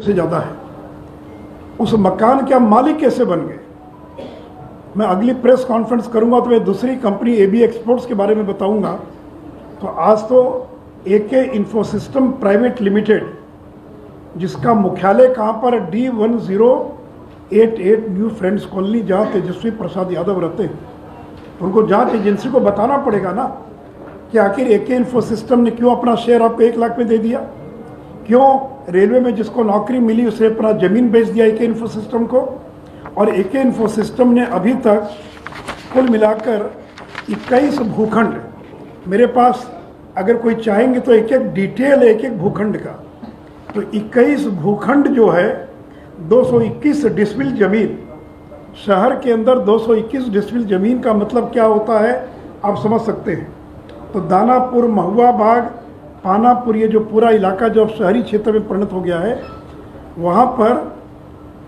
से ज़्यादा है। उस मकान के मालिक कैसे बन गए? मैं अगली प्रेस कॉन्फ्रेंस करूंगा तो मैं दूसरी कंपनी एबी एक्सपोर्ट्स के बारे में बताऊंगा। तो आज तो एके इन्फोसिस्टम प्राइवेट लिमिटेड, जिसका मुख्यालय कहाँ पर, D1088 न्यू फ्रेंड्स कॉलोनी, जहाँ तेजस्वी प्रसाद यादव रहते हैं, तो उनको जांच एजेंसी को बताना पड़ेगा ना कि आखिर एके इन्फोसिस्टम ने क्यों अपना शेयर आपको 1 लाख में दे दिया, क्यों रेलवे में जिसको नौकरी मिली उसे अपना ज़मीन बेच दिया एके इन्फोसिस्टम को। और एके इन्फोसिस्टम ने अभी तक कुल मिलाकर 21 भूखंड, मेरे पास अगर कोई चाहेंगे तो एक एक डिटेल है एक एक भूखंड का, तो 21 भूखंड जो है 221 डिसमिल जमीन, शहर के अंदर 221 डिसमिल जमीन का मतलब क्या होता है आप समझ सकते हैं। तो दानापुर, महुआ बाग, पानापुर, ये जो पूरा इलाका जो शहरी क्षेत्र में परिणत हो गया है, वहाँ पर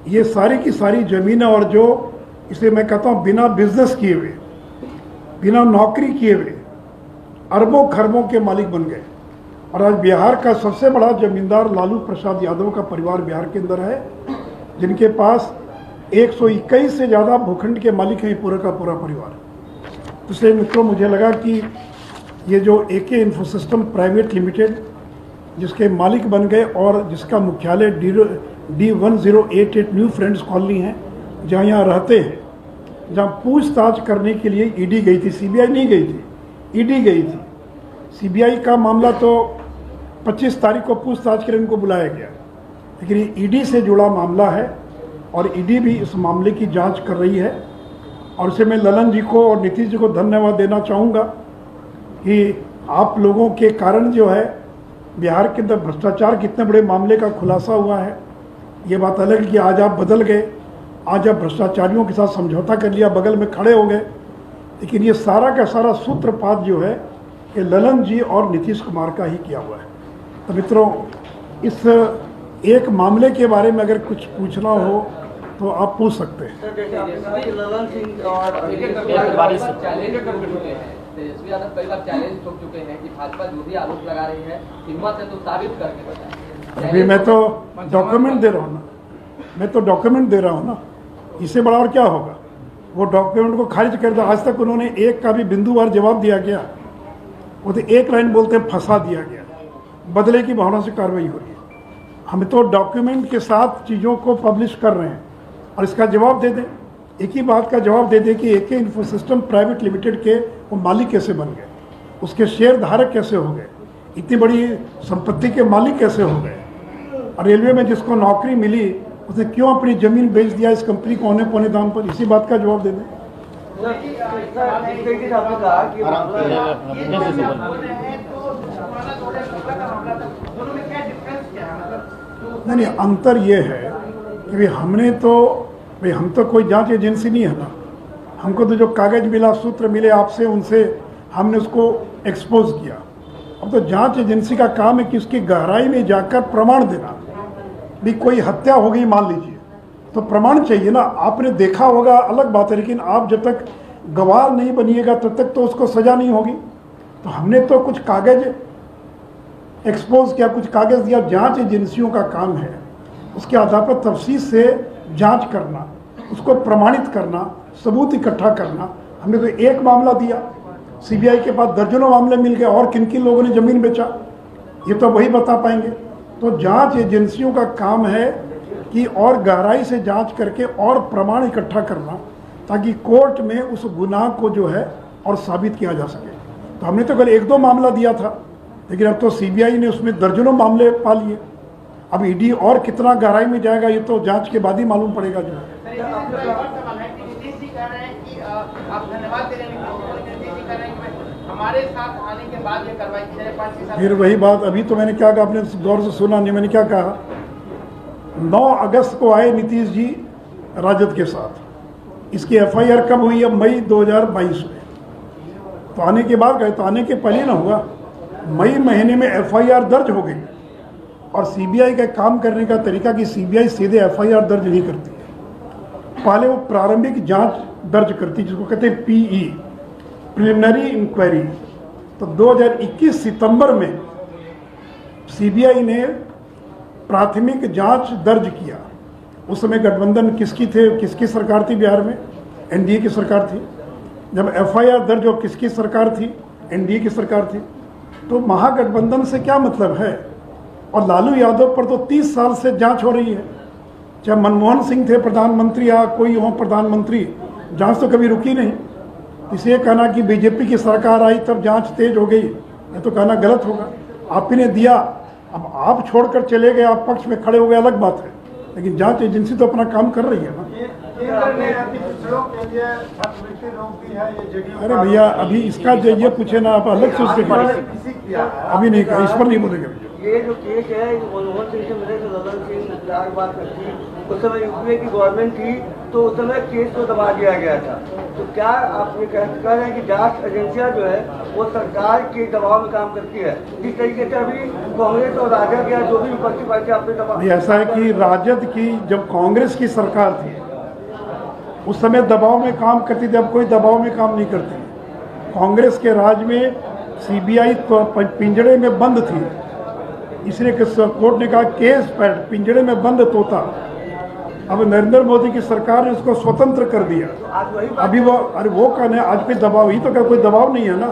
ये सारी की सारी ज़मीनें, और जो इसे मैं कहता हूँ बिना बिजनेस किए हुए, बिना नौकरी किए हुए अरबों खरबों के मालिक बन गए। और आज बिहार का सबसे बड़ा जमींदार लालू प्रसाद यादव का परिवार बिहार के अंदर है, जिनके पास 121 से ज़्यादा भूखंड के मालिक हैं, पूरा का पूरा परिवार। इसलिए मित्रों, मुझे लगा कि ये जो एके इन्फोसिस्टम प्राइवेट लिमिटेड जिसके मालिक बन गए और जिसका मुख्यालय D1088 न्यू फ्रेंड्स कॉलोनी है, जहाँ यहाँ रहते हैं, जहाँ पूछताछ करने के लिए ईडी गई थी, सीबीआई नहीं गई थी, ईडी गई थी। सीबीआई का मामला तो 25 तारीख को पूछताछ के लिए उनको बुलाया गया, लेकिन ये ईडी से जुड़ा मामला है और ईडी भी इस मामले की जांच कर रही है। और इसे मैं ललन जी को और नीतीश जी को धन्यवाद देना चाहूँगा कि आप लोगों के कारण जो है बिहार के अंदर भ्रष्टाचार कितने बड़े मामले का खुलासा हुआ है। ये बात अलग है कि आज आप बदल गए, आज आप भ्रष्टाचारियों के साथ समझौता कर लिया, बगल में खड़े हो गए, लेकिन ये सारा का सारा सूत्रपात जो है ये ललन जी और नीतीश कुमार का ही किया हुआ है। तो मित्रों, इस एक मामले के बारे में अगर कुछ पूछना हो तो आप पूछ सकते हैं। ललन सिंह और तेजस्वी यादव कई बार चैलेंज ठोक चुके हैं कि भाजपा जो भी आरोप लगा रही है हिम्मत है तो साबित करके बताएं। अभी मैं तो डॉक्यूमेंट दे रहा हूँ ना, मैं तो डॉक्यूमेंट दे रहा हूँ ना, इससे बड़ा और क्या होगा। वो डॉक्यूमेंट को खारिज कर दो। आज तक उन्होंने एक का भी बिंदुवार जवाब दिया गया, वो तो एक लाइन बोलते हैं फंसा दिया गया, बदले की भावना से कार्रवाई हो रही है। हम तो डॉक्यूमेंट के साथ चीज़ों को पब्लिश कर रहे हैं और इसका जवाब दे दें, एक ही बात का जवाब दे दें कि एके इन्फोसिस्टम प्राइवेट लिमिटेड के वो मालिक कैसे बन गए, उसके शेयर धारक कैसे हो गए, इतनी बड़ी संपत्ति के मालिक कैसे हो गए, और रेलवे में जिसको नौकरी मिली उसने क्यों अपनी ज़मीन बेच दिया इस कंपनी को औने पौने दाम पर, इसी बात का जवाब दे दें। नहीं, अंतर ये है कि भाई हमने तो, भाई हम तो कोई जांच एजेंसी नहीं है ना, हमको तो जो कागज मिला, सूत्र मिले आपसे, उनसे हमने उसको एक्सपोज किया। अब तो जांच एजेंसी का काम है कि उसकी गहराई में जाकर प्रमाण देना। भी कोई हत्या हो गई मान लीजिए तो प्रमाण चाहिए ना, आपने देखा होगा अलग बात है, लेकिन आप जब तक गवाह नहीं बनिएगा तब तक तो उसको सजा नहीं होगी। तो हमने तो कुछ कागज एक्सपोज किया, कुछ कागज दिया। जांच एजेंसियों का काम है उसके आधार पर तफसील से जांच करना, उसको प्रमाणित करना, सबूत इकट्ठा करना। हमने तो एक मामला दिया, सीबीआई के पास दर्जनों मामले मिल गए, और किन किन लोगों ने ज़मीन बेचा ये तो वही बता पाएंगे। तो जांच एजेंसियों का काम है कि और गहराई से जांच करके और प्रमाण इकट्ठा करना, ताकि कोर्ट में उस गुनाह को जो है और साबित किया जा सके। तो हमने तो कल 1-2 मामला दिया था, लेकिन अब तो सीबीआई ने उसमें दर्जनों मामले पा लिए। अब ईडी और कितना गहराई में जाएगा ये तो जांच के बाद ही मालूम पड़ेगा। जो हमारे साथ आने के बाद ये कार्रवाई की जाए 5-6 साल। फिर वही बात, अभी तो मैंने क्या कहा, आपने गौर से सुना नहीं, मैंने क्या कहा, 9 अगस्त को आए नीतीश जी राजद के साथ। इसकी एफआईआर कब हुई है? मई 2022 में। तो आने के बाद गए, तो आने के पहले ना हुआ, मई महीने में एफआईआर दर्ज हो गई। और सीबीआई का काम करने का तरीका कि सीबीआई सीधे एफआईआर दर्ज नहीं करती है, पहले वो प्रारंभिक जांच दर्ज करती, जिसको कहते हैं पीई, प्रिलिमिनरी इंक्वायरी। तो 2021 सितंबर में सीबीआई ने प्राथमिक जांच दर्ज किया। उस समय गठबंधन किसकी सरकार थी बिहार में? एनडीए की सरकार थी। जब एफआईआर दर्ज हो, किसकी सरकार थी? एनडीए की सरकार थी। तो महागठबंधन से क्या मतलब है? और लालू यादव पर तो 30 साल से जांच हो रही है। चाहे मनमोहन सिंह थे प्रधानमंत्री या कोई हो प्रधानमंत्री, जांच तो कभी रुकी नहीं। इसलिए कहना कि बीजेपी की सरकार आई तब जांच तेज हो गई, ये तो कहना गलत होगा। आप ही ने दिया, अब आप छोड़कर चले गए, आप पक्ष में खड़े हो गए, अलग बात है, लेकिन जांच एजेंसी तो अपना काम कर रही है ना। अरे भैया, अभी इसका जो ये पूछे ना, आप अलग से उससे अभी नहीं, इस पर नहीं बोलेंगे। ये जो केस है मनमोहन सिंह से मिले थे, ललन सिंह बात करती, उस समय यूपीए की गवर्नमेंट थी, तो उस समय केस को दबा दिया गया था। तो क्या आप ये कह रहे हैं कि जांच एजेंसियां जो है वो सरकार के दबाव में काम करती है, जिस तरीके से अभी कांग्रेस और राजद या जो भी विपक्षी पार्टी अपने दबाव? ऐसा है कि राजद की जब कांग्रेस की सरकार थी उस समय दबाव में काम करती थी, अब कोई दबाव में काम नहीं करती। कांग्रेस के राज में सीबीआई तो पिंजड़े में बंद थी, इसलिए कोर्ट ने कहा केस पर पिंजड़े में बंद तोता। अब नरेंद्र मोदी की सरकार ने उसको स्वतंत्र कर दिया। अभी वो कहने आज पे दबाव ही तो क्या, कोई दबाव नहीं है ना।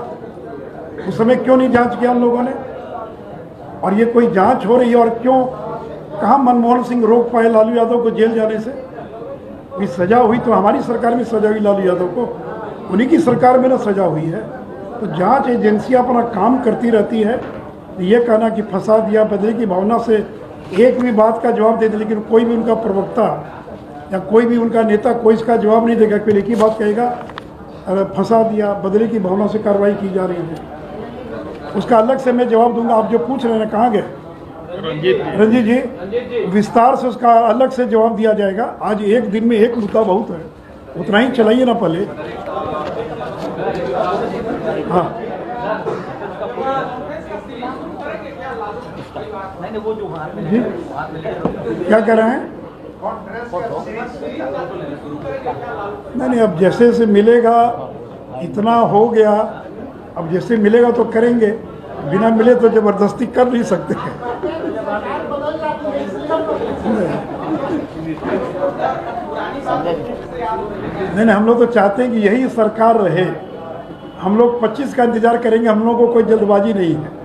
उस समय क्यों नहीं जांच किया हम लोगों ने? और ये कोई जांच हो रही है, और क्यों, कहाँ मनमोहन सिंह रोक पाए लालू यादव को जेल जाने से? भी सजा हुई तो हमारी सरकार में सजा हुई लालू यादव को, उन्हीं की सरकार में ना सजा हुई है। तो जांच एजेंसियां अपना काम करती रहती है। ये कहना कि फंसा दिया, बदले की भावना से एक भी बात का जवाब दे दे, लेकिन कोई भी उनका प्रवक्ता या कोई भी उनका नेता कोई इसका जवाब नहीं देगा, कोई एक ही बात कहेगा, अगर फंसा दिया, बदले की भावना से कार्रवाई की जा रही है। उसका अलग से मैं जवाब दूंगा। आप जो पूछ रहे हैं कहाँ गए रंजीत जी, विस्तार से उसका अलग से जवाब दिया जाएगा। आज एक दिन में एक मुद्दा बहुत है, उतना ही चलाइए ना पहले। हाँ, जी क्या कह रहे हैं? नहीं, अब जैसे जैसे मिलेगा, इतना हो गया, अब जैसे मिलेगा तो करेंगे, बिना मिले तो जबरदस्ती कर नहीं सकते। नहीं, हम लोग तो चाहते हैं कि यही सरकार रहे। हम लोग 25 का इंतजार करेंगे, हम लोगों को कोई जल्दबाजी नहीं है।